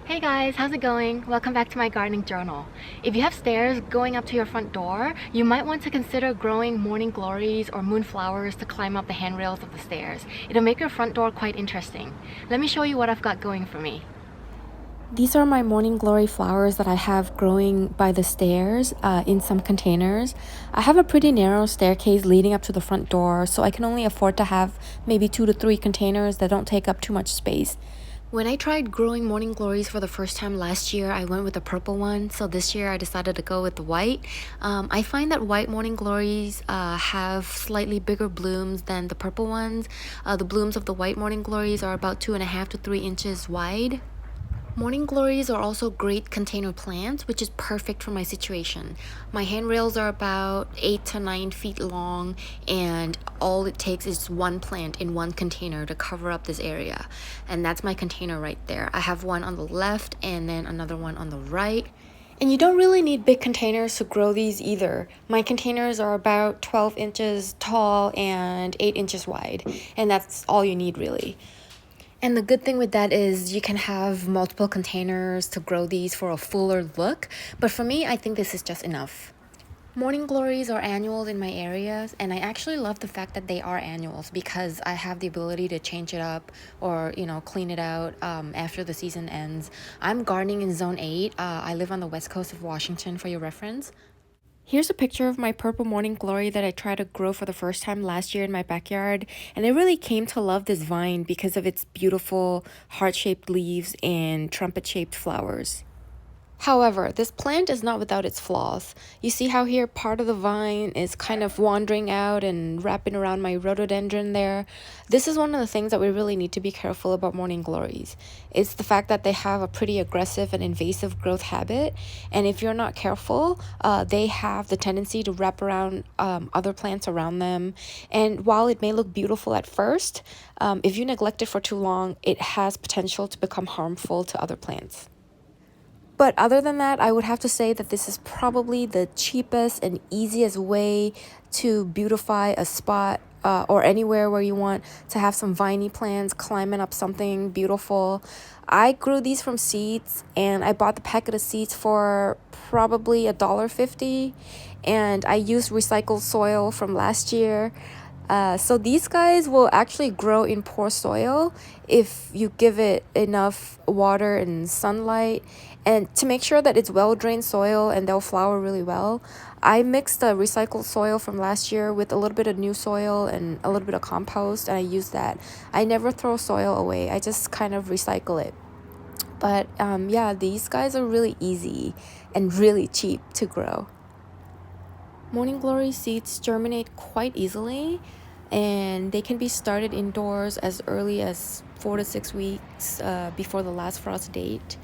Hey guys, how's it going? Welcome back to my gardening journal. If you have stairs going up to your front door, you might want to consider growing morning glories or moonflowers to climb up the handrails of the stairs. It'll make your front door quite interesting. Let me show you what I've got going for me. These are my morning glory flowers that I have growing by the stairs in some containers. I have a pretty narrow staircase leading up to the front door, so I can only afford to have maybe 2 to 3 containers that don't take up too much space. When I tried growing morning glories for the first time last year, I went with the purple one. So this year I decided to go with the white. I find that white morning glories have slightly bigger blooms than the purple ones. The blooms of the white morning glories are about 2.5 to 3 inches wide. Morning glories are also great container plants, which is perfect for my situation. My handrails are about 8 to 9 feet long, and all it takes is one plant in one container to cover up this area. And that's my container right there. I have one on the left and then another one on the right. And you don't really need big containers to grow these either. My containers are about 12 inches tall and 8 inches wide, and that's all you need really. And the good thing with that is you can have multiple containers to grow these for a fuller look. But for me, I think this is just enough. Morning glories are annuals in my areas, and I actually love the fact that they are annuals because I have the ability to change it up or, clean it out after the season ends. I'm gardening in Zone 8. I live on the west coast of Washington for your reference. Here's a picture of my purple morning glory that I tried to grow for the first time last year in my backyard, and I really came to love this vine because of its beautiful heart-shaped leaves and trumpet-shaped flowers. However, this plant is not without its flaws. You see how here part of the vine is kind of wandering out and wrapping around my rhododendron there? This is one of the things that we really need to be careful about morning glories. It's the fact that they have a pretty aggressive and invasive growth habit, and if you're not careful, they have the tendency to wrap around other plants around them. And while it may look beautiful at first, if you neglect it for too long, it has potential to become harmful to other plants. But other than that, I would have to say that this is probably the cheapest and easiest way to beautify a spot or anywhere where you want to have some viney plants climbing up something beautiful. I grew these from seeds, and I bought the packet of seeds for probably $1.50, and I used recycled soil from last year. So these guys will actually grow in poor soil if you give it enough water and sunlight. And to make sure that it's well-drained soil and they'll flower really well, I mixed the recycled soil from last year with a little bit of new soil and a little bit of compost, and I use that. I never throw soil away. I just kind of recycle it. But yeah, these guys are really easy and really cheap to grow. Morning glory seeds germinate quite easily, and they can be started indoors as early as 4 to 6 weeks before the last frost date.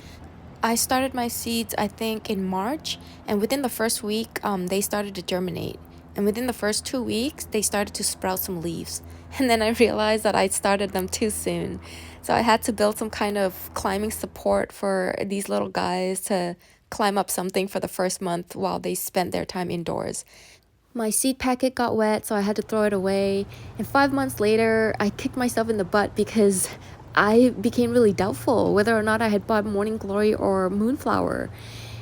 I started my seeds, I think, in March, and within the first week, they started to germinate. And within the first 2 weeks, they started to sprout some leaves. And then I realized that I'd started them too soon. So I had to build some kind of climbing support for these little guys to climb up something for the first month while they spent their time indoors. My seed packet got wet, so I had to throw it away. And 5 months later, I kicked myself in the butt because I became really doubtful whether or not I had bought morning glory or moonflower.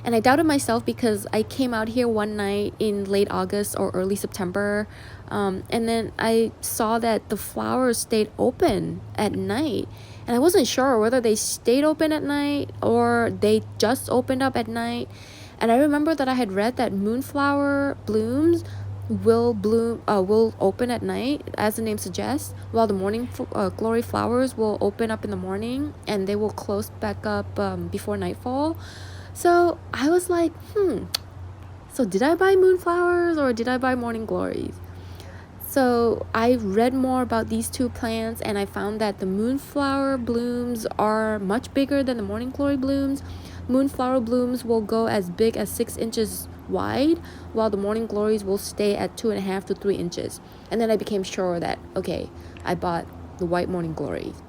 And I doubted myself because I came out here one night in late August or early September, and then I saw that the flowers stayed open at night. And I wasn't sure whether they stayed open at night or they just opened up at night. And I remember that I had read that moonflower blooms will open at night, as the name suggests, while the morning glory flowers will open up in the morning and they will close back up before nightfall. So I was like, so did I buy moonflowers or did I buy morning glories? So I read more about these two plants, and I found that the moonflower blooms are much bigger than the morning glory blooms. Moonflower blooms will go as big as 6 inches wide, while the morning glories will stay at 2.5 to 3 inches. And then I became sure that, okay, I bought the white morning glories.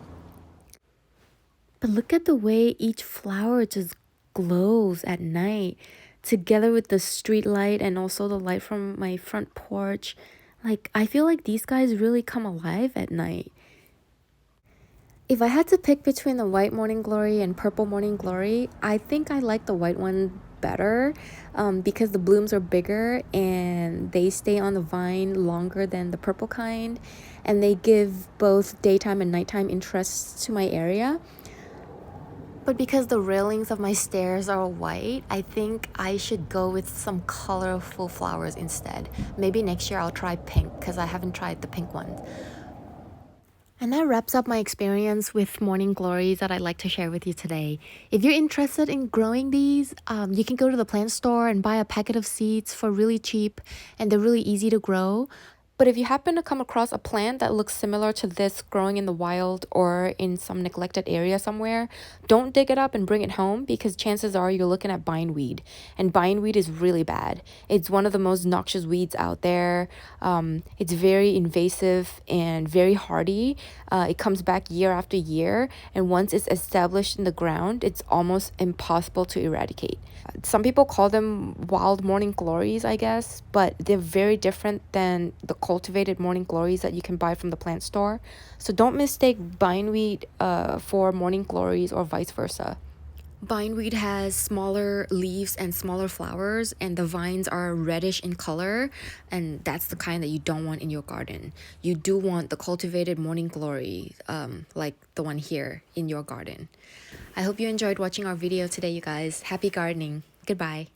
But look at the way each flower just glows at night, together with the street light and also the light from my front porch. Like, I feel like these guys really come alive at night. If I had to pick between the white morning glory and purple morning glory, I think I like the white one better because the blooms are bigger and they stay on the vine longer than the purple kind, and they give both daytime and nighttime interests to my area. But because the railings of my stairs are white, I think I should go with some colorful flowers instead. Maybe next year I'll try pink because I haven't tried the pink one. And that wraps up my experience with morning glories that I'd like to share with you today. If you're interested in growing these, you can go to the plant store and buy a packet of seeds for really cheap, and they're really easy to grow. But if you happen to come across a plant that looks similar to this growing in the wild or in some neglected area somewhere, don't dig it up and bring it home because chances are you're looking at bindweed. And bindweed is really bad. It's one of the most noxious weeds out there. It's very invasive and very hardy. It comes back year after year. And once it's established in the ground, it's almost impossible to eradicate. Some people call them wild morning glories, I guess, but they're very different than the cultivated morning glories that you can buy from the plant store. So don't mistake bindweed for morning glories or vice versa. Bindweed has smaller leaves and smaller flowers, and the vines are reddish in color, and that's the kind that you don't want in your garden. You do want the cultivated morning glory, like the one here in your garden. I hope you enjoyed watching our video today, you guys. Happy gardening. Goodbye.